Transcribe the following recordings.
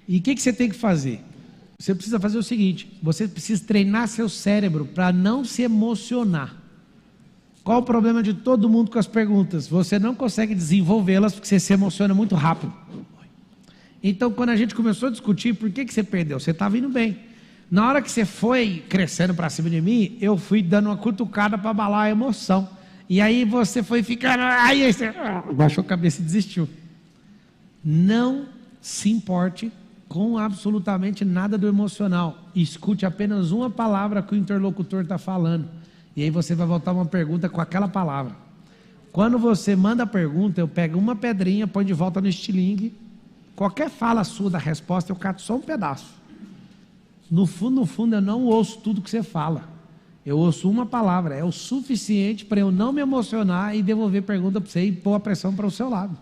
E o que você tem que fazer? Você precisa fazer o seguinte: você precisa treinar seu cérebro para não se emocionar. Qual o problema de todo mundo com as perguntas? Você não consegue desenvolvê-las porque você se emociona muito rápido. Então, quando a gente começou a discutir por que você perdeu, você estava indo bem. Na hora que você foi crescendo para cima de mim, eu fui dando uma cutucada para abalar a emoção. E aí você foi ficando... Aí você baixou a cabeça e desistiu. Não se importe com absolutamente nada do emocional. Escute apenas uma palavra que o interlocutor está falando. E aí você vai voltar uma pergunta com aquela palavra. Quando você manda a pergunta, eu pego uma pedrinha, põe de volta no estilingue. Qualquer fala sua da resposta, eu cato só um pedaço. No fundo, eu não ouço tudo que você fala. Eu ouço uma palavra. É o suficiente para eu não me emocionar e devolver pergunta para você e pôr a pressão para o seu lado.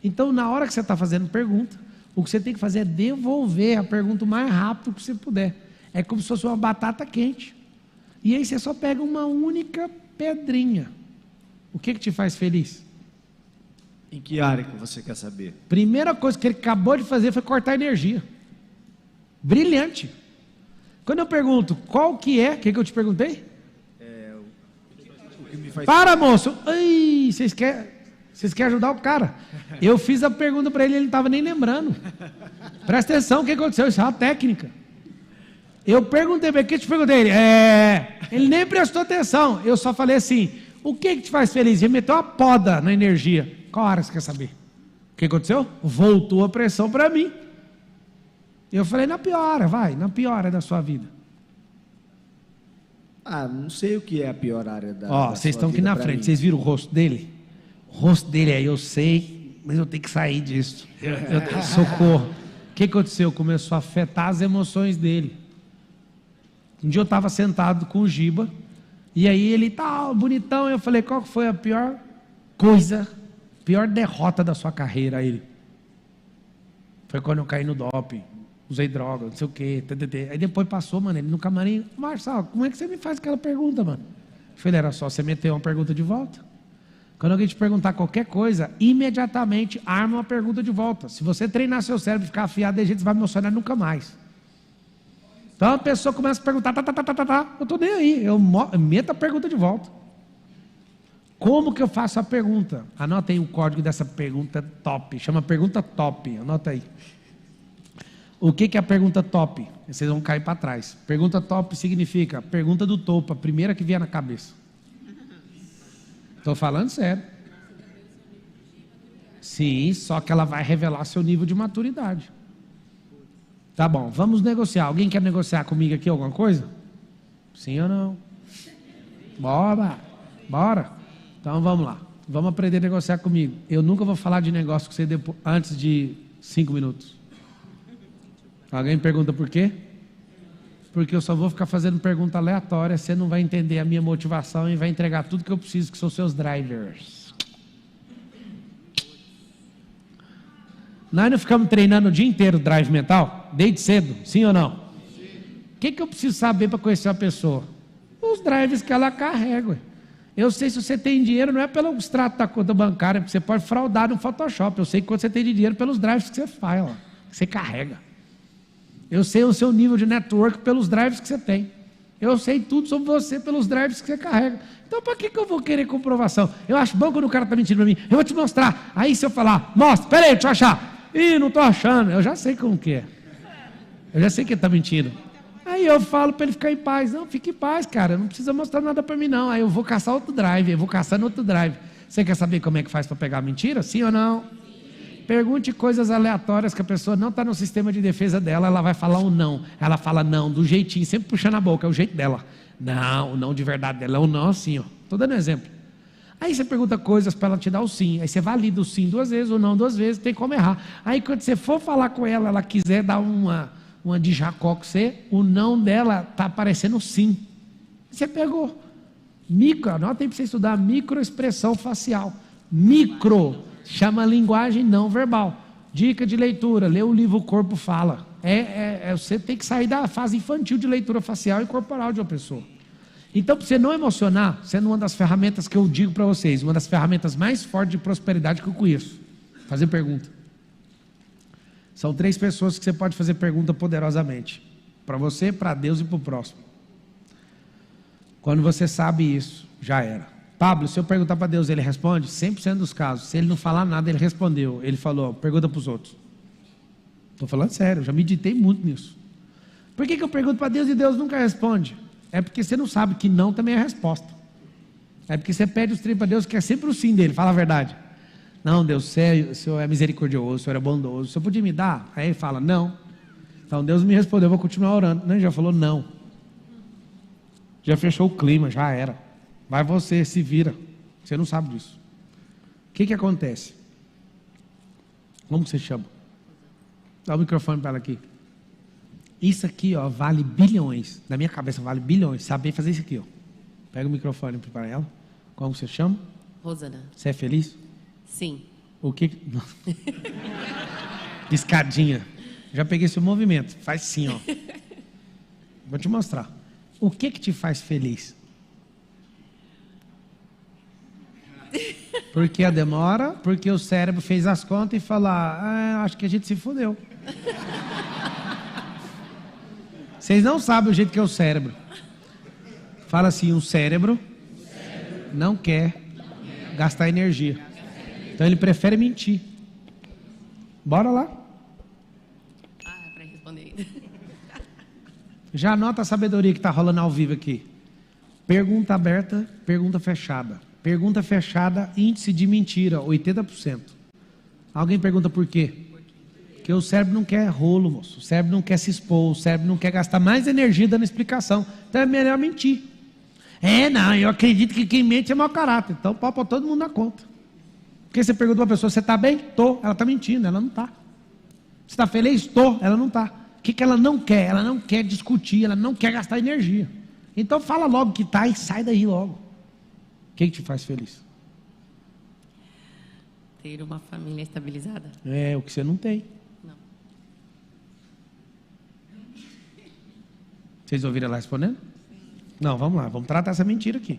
Então, na hora que você está fazendo pergunta, o que você tem que fazer é devolver a pergunta o mais rápido que você puder. É como se fosse uma batata quente. E aí você só pega uma única pedrinha. O que te faz feliz? Em que área que você quer saber? Primeira coisa que ele acabou de fazer foi cortar energia. Brilhante. Quando eu pergunto qual que é, o que eu te perguntei? O que me faz... Para, moço. Ai, vocês querem ajudar o cara. Eu fiz a pergunta para ele, ele não estava nem lembrando. Presta atenção, o que aconteceu? Isso é uma técnica. Eu perguntei para ele, o que eu te perguntei? Ele nem prestou atenção. Eu só falei assim, o que te faz feliz? Ele meteu uma poda na energia. Qual hora você quer saber? O que aconteceu? Voltou a pressão para mim. Eu falei, na piora da sua vida. Não sei o que é a pior área da vocês estão aqui na frente, vocês viram o rosto dele? O rosto dele aí, eu sei, mas eu tenho que sair disso. Socorro. O que aconteceu? Começou a afetar as emoções dele. Um dia eu estava sentado com o Giba, e aí ele bonitão, eu falei, qual foi a pior coisa, pior derrota da sua carreira? Aí ele, foi quando eu caí no doping, usei droga, não sei o quê, Aí depois passou, mano, ele no camarim, Marçal, como é que você me faz aquela pergunta, mano? Eu falei, era só você meter uma pergunta de volta. Quando alguém te perguntar qualquer coisa, imediatamente arma uma pergunta de volta. Se você treinar seu cérebro e ficar afiado de jeito, você vai me emocionar nunca mais. Então a pessoa começa a perguntar, eu estou nem aí, eu meto a pergunta de volta. Como que eu faço a pergunta? Anota aí o código dessa pergunta top, chama pergunta top, anota aí. O que é a pergunta top? Vocês vão cair para trás. Pergunta top significa pergunta do topo, a primeira que vier na cabeça. Estou falando sério. Sim, só que ela vai revelar seu nível de maturidade. Tá bom, vamos negociar. Alguém quer negociar comigo aqui alguma coisa? Sim ou não? Bora. Então vamos lá. Vamos aprender a negociar comigo. Eu nunca vou falar de negócio com você antes de 5 minutos. Alguém pergunta por quê? Porque eu só vou ficar fazendo pergunta aleatória, você não vai entender a minha motivação e vai entregar tudo que eu preciso, que são seus drivers. Nós não ficamos treinando o dia inteiro drive mental? Desde cedo, sim ou não? O que eu preciso saber para conhecer a pessoa? Os drives que ela carrega. Eu sei se você tem dinheiro, não é pelo extrato da conta bancária, porque você pode fraudar no Photoshop. Eu sei quanto você tem de dinheiro pelos drives que você faz, que você carrega. Eu sei o seu nível de network pelos drives que você tem. Eu sei tudo sobre você pelos drives que você carrega. Então, para que eu vou querer comprovação? Eu acho bom quando o cara está mentindo para mim. Eu vou te mostrar. Aí, se eu falar, mostra, peraí, deixa eu achar. Ih, não estou achando. Eu já sei como que é. Eu já sei que ele está mentindo. Aí eu falo para ele ficar em paz. Não, fique em paz, cara. Não precisa mostrar nada para mim, não. Aí eu vou caçar outro drive. Eu vou caçando outro drive. Você quer saber como é que faz para pegar a mentira? Sim ou não? Pergunte coisas aleatórias que a pessoa não está no sistema de defesa dela, ela vai falar um não. Ela fala não, do jeitinho, sempre puxando a boca, é o jeito dela. Não, o não de verdade dela é o não assim, ó. Estou dando exemplo. Aí você pergunta coisas para ela te dar o sim. Aí você valida o sim 2 vezes, o não 2 vezes, tem como errar. Aí quando você for falar com ela, ela quiser dar uma de Jacó com você, o não dela está aparecendo sim. Você pegou. Anota aí para você estudar microexpressão facial. Chama linguagem não verbal. Dica de leitura, lê o livro O Corpo Fala. Você tem que sair da fase infantil de leitura facial e corporal de uma pessoa. Então, para você não emocionar, sendo uma das ferramentas que eu digo para vocês, uma das ferramentas mais fortes de prosperidade que eu conheço, fazer pergunta. São 3 pessoas que você pode fazer pergunta poderosamente. Para você, para Deus e para o próximo. Quando você sabe isso, já era. Pablo, se eu perguntar para Deus, ele responde? 100% dos casos. Se ele não falar nada, ele respondeu. Ele falou, pergunta para os outros. Estou falando sério, eu já meditei muito nisso. Por que eu pergunto para Deus e Deus nunca responde? É porque você não sabe que não também é a resposta. É porque você pede os três para Deus, que é sempre o sim dele, fala a verdade. Não, Deus, o Senhor é misericordioso, o Senhor é bondoso, o Senhor podia me dar? Aí ele fala, não. Então Deus me respondeu, eu vou continuar orando. Não, ele já falou não. Já fechou o clima, já era. Vai você, se vira. Você não sabe disso. O que acontece? Como que você chama? Dá o microfone para ela aqui. Isso aqui, ó, vale bilhões. Na minha cabeça vale bilhões. Saber fazer isso aqui, ó. Pega o microfone para ela. Como você chama? Rosana. Você é feliz? Sim. O que? Escadinha. Já peguei seu movimento. Faz sim, ó. Vou te mostrar. O que te faz feliz? Porque a demora, porque o cérebro fez as contas e falou, acho que a gente se fodeu. Vocês não sabem o jeito que é o cérebro. Fala assim, o cérebro não quer gastar energia. Então ele prefere mentir. Bora lá. É para responder ainda. Já anota a sabedoria que está rolando ao vivo aqui. Pergunta aberta, pergunta fechada. Pergunta fechada, índice de mentira, 80%. Alguém pergunta por quê? Porque o cérebro não quer rolo, moço. O cérebro não quer se expor, o cérebro não quer gastar mais energia dando explicação. Então é melhor mentir. Não, eu acredito que quem mente é mau caráter. Então pode pôr todo mundo na conta. Porque você pergunta para a pessoa, você está bem? Tô. Ela está mentindo, ela não está. Você está feliz? Tô. Ela não está. O que ela não quer? Ela não quer discutir, ela não quer gastar energia. Então fala logo que está e sai daí logo. O que te faz feliz? Ter uma família estabilizada. É o que você não tem. Não. Vocês ouviram ela respondendo? Não, vamos lá, vamos tratar essa mentira aqui.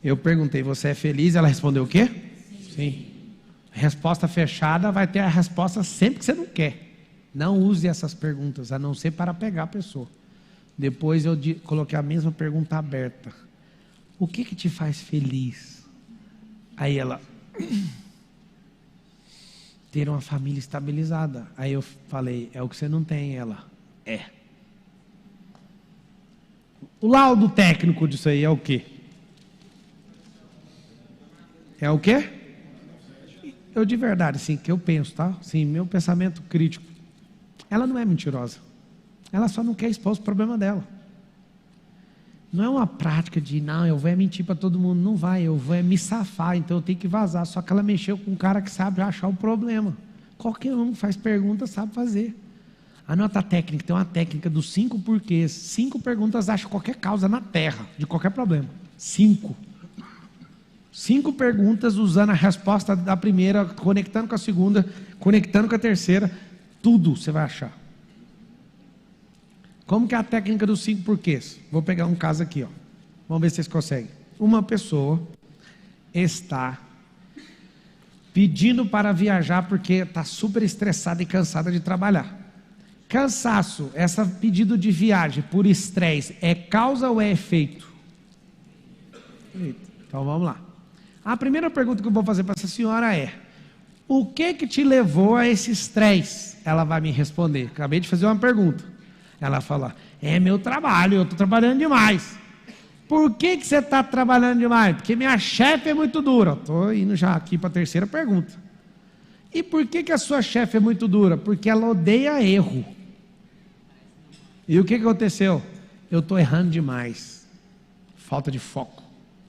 Eu perguntei, você é feliz? Ela respondeu o quê? Sim. Resposta fechada vai ter a resposta sempre que você não quer. Não use essas perguntas, a não ser para pegar a pessoa. Depois eu coloquei a mesma pergunta aberta. O que te faz feliz? Aí ela... ter uma família estabilizada. Aí eu falei, é o que você não tem. Ela, O laudo técnico disso aí é o quê? É o quê? Eu de verdade, assim, que eu penso, tá? Sim, meu pensamento crítico. Ela não é mentirosa. Ela só não quer expor os problemas dela. Não é uma prática de, não, eu vou mentir para todo mundo. Não vai, eu vou me safar, então eu tenho que vazar. Só que ela mexeu com um cara que sabe achar o problema. Qualquer um que faz pergunta sabe fazer. Anota a técnica, tem uma técnica dos 5 porquês. 5 perguntas acham qualquer causa na Terra, de qualquer problema. 5 perguntas usando a resposta da primeira, conectando com a segunda, conectando com a terceira. Tudo você vai achar. Como que é a técnica dos 5 porquês? Vou pegar um caso aqui, ó. Vamos ver se vocês conseguem. Uma pessoa está pedindo para viajar porque está super estressada e cansada de trabalhar. Cansaço, esse pedido de viagem por estresse, é causa ou é efeito? Então vamos lá. A primeira pergunta que eu vou fazer para essa senhora é: o que te levou a esse estresse? Ela vai me responder. Acabei de fazer uma pergunta. Ela fala, é meu trabalho, eu estou trabalhando demais. Por que você está trabalhando demais? Porque minha chefe é muito dura. Estou indo já aqui para a terceira pergunta. E por que a sua chefe é muito dura? Porque ela odeia erro. E o que aconteceu? Eu estou errando demais. Falta de foco.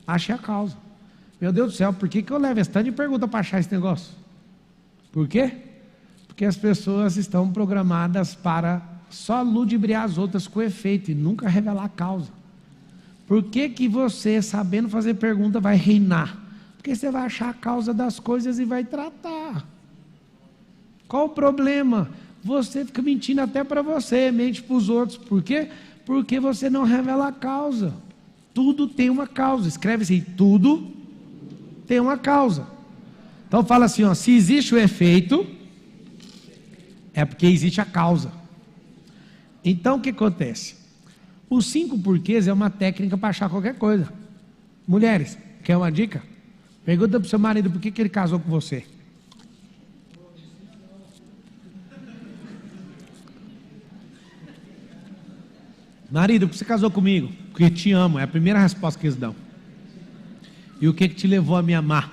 Achei a causa. Meu Deus do céu, por que eu levo esse tanto de pergunta para achar esse negócio? Por quê? Porque as pessoas estão programadas para só ludibriar as outras com efeito e nunca revelar a causa. Por que você, sabendo fazer pergunta, vai reinar? Porque você vai achar a causa das coisas e vai tratar. Qual o problema? Você fica mentindo até para você, mente para os outros. Por quê? Porque você não revela a causa. Tudo tem uma causa. Escreve assim, tudo tem uma causa. Então fala assim, ó, se existe o efeito, É porque existe a causa. Então, o que acontece? Os 5 porquês é uma técnica para achar qualquer coisa. Mulheres, quer uma dica? Pergunta para o seu marido por que ele casou com você. Marido, por que você casou comigo? Porque te amo, é a primeira resposta que eles dão. E o que te levou a me amar?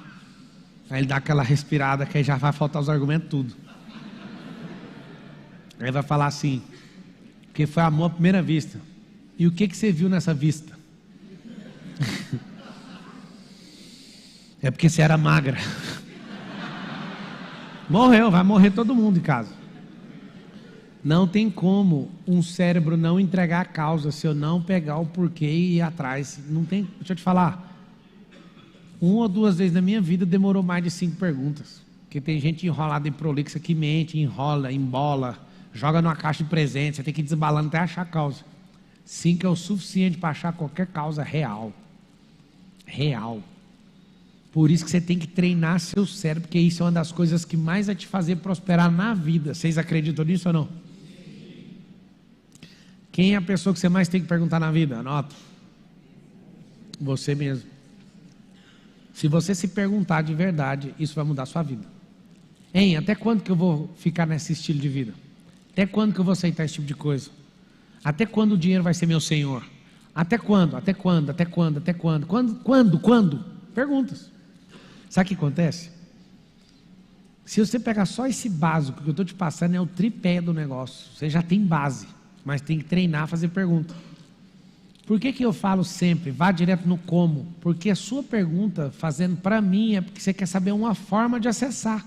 Aí ele dá aquela respirada que aí já vai faltar os argumentos tudo. Aí vai falar assim, porque foi amor à primeira vista. E o que você viu nessa vista? É porque você era magra. Morreu, vai morrer todo mundo em casa. Não tem como um cérebro não entregar a causa se eu não pegar o porquê e ir atrás. Não tem, deixa eu te falar. 1 ou 2 vezes na minha vida demorou mais de 5 perguntas. Porque tem gente enrolada em prolixa que mente, enrola, embola, joga numa caixa de presente, você tem que ir desbalando até achar a causa. 5 é o suficiente para achar qualquer causa real. Real. Por isso que você tem que treinar seu cérebro, porque isso é uma das coisas que mais vai te fazer prosperar na vida. Vocês acreditam nisso ou não? Quem é a pessoa que você mais tem que perguntar na vida? Anota. Você mesmo. Se você se perguntar de verdade, isso vai mudar a sua vida. Hein, até quando que eu vou ficar nesse estilo de vida? Até quando que eu vou aceitar esse tipo de coisa? Até quando o dinheiro vai ser meu senhor? Até quando? Até quando? Até quando? Até quando? Quando? Perguntas. Sabe o que acontece? Se você pegar só esse básico que eu estou te passando, é o tripé do negócio. Você já tem base, mas tem que treinar a fazer pergunta. Por que eu falo sempre, vá direto no como? Porque a sua pergunta, fazendo para mim, é porque você quer saber uma forma de acessar.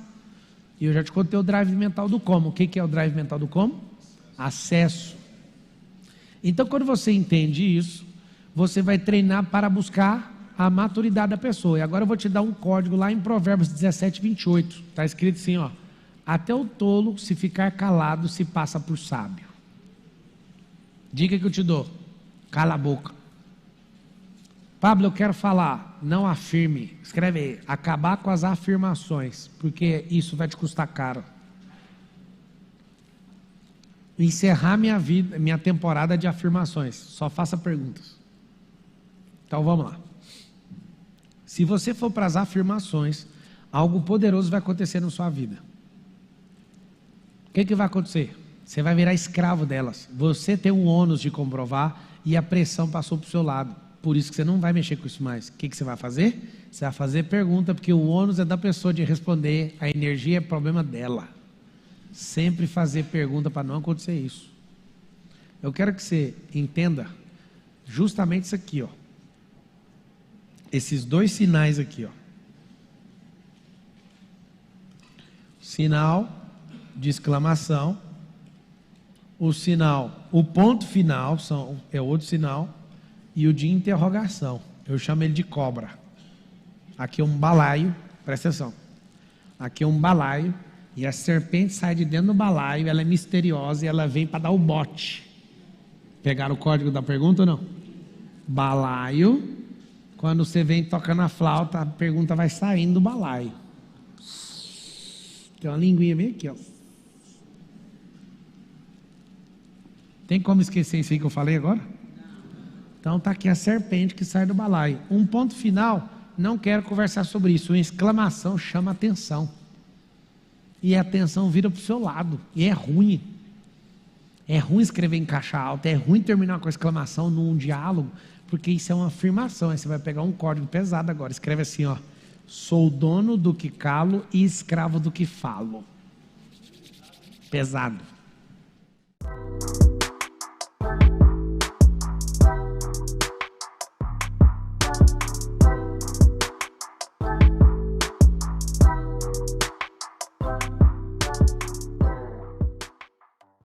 E eu já te contei o drive mental do como. O que é o drive mental do como? Acesso. Então, quando você entende isso, você vai treinar para buscar a maturidade da pessoa. E agora eu vou te dar um código lá em Provérbios 17, 28. Está escrito assim, ó. Até o tolo, se ficar calado, se passa por sábio. Dica que eu te dou. Cala a boca. Pablo, eu quero falar. Não afirme. Escreve aí. Acabar com as afirmações. Porque isso vai te custar caro. Encerrar minha vida, minha temporada de afirmações. Só faça perguntas. Então vamos lá. Se você for para as afirmações, algo poderoso vai acontecer na sua vida. O que vai acontecer? Você vai virar escravo delas. Você tem um ônus de comprovar e a pressão passou para o seu lado. Por isso que você não vai mexer com isso mais. O que você vai fazer? Você vai fazer pergunta, porque o ônus é da pessoa de responder. A energia é problema dela. Sempre fazer pergunta para não acontecer isso. Eu quero que você entenda justamente isso aqui, ó. Esses 2 sinais aqui, ó. Sinal de exclamação. O sinal, o ponto final é outro sinal. E o de interrogação. Eu chamo ele de cobra. Aqui é um balaio, presta atenção. Aqui é um balaio. E a serpente sai de dentro do balaio. Ela é misteriosa e ela vem para dar o bote. Pegaram o código da pergunta ou não? Balaio. Quando você vem tocando a flauta, a pergunta vai saindo do balaio. Tem uma linguinha bem aqui, ó. Tem como esquecer isso aí que eu falei agora? Então está aqui a serpente que sai do balaio. Um ponto final, não quero conversar sobre isso. Uma exclamação chama atenção. E a atenção vira para o seu lado. E é ruim. É ruim escrever em caixa alta. É ruim terminar com a exclamação num diálogo. Porque isso é uma afirmação. Aí você vai pegar um código pesado agora. Escreve assim, ó. Sou dono do que calo e escravo do que falo. Pesado.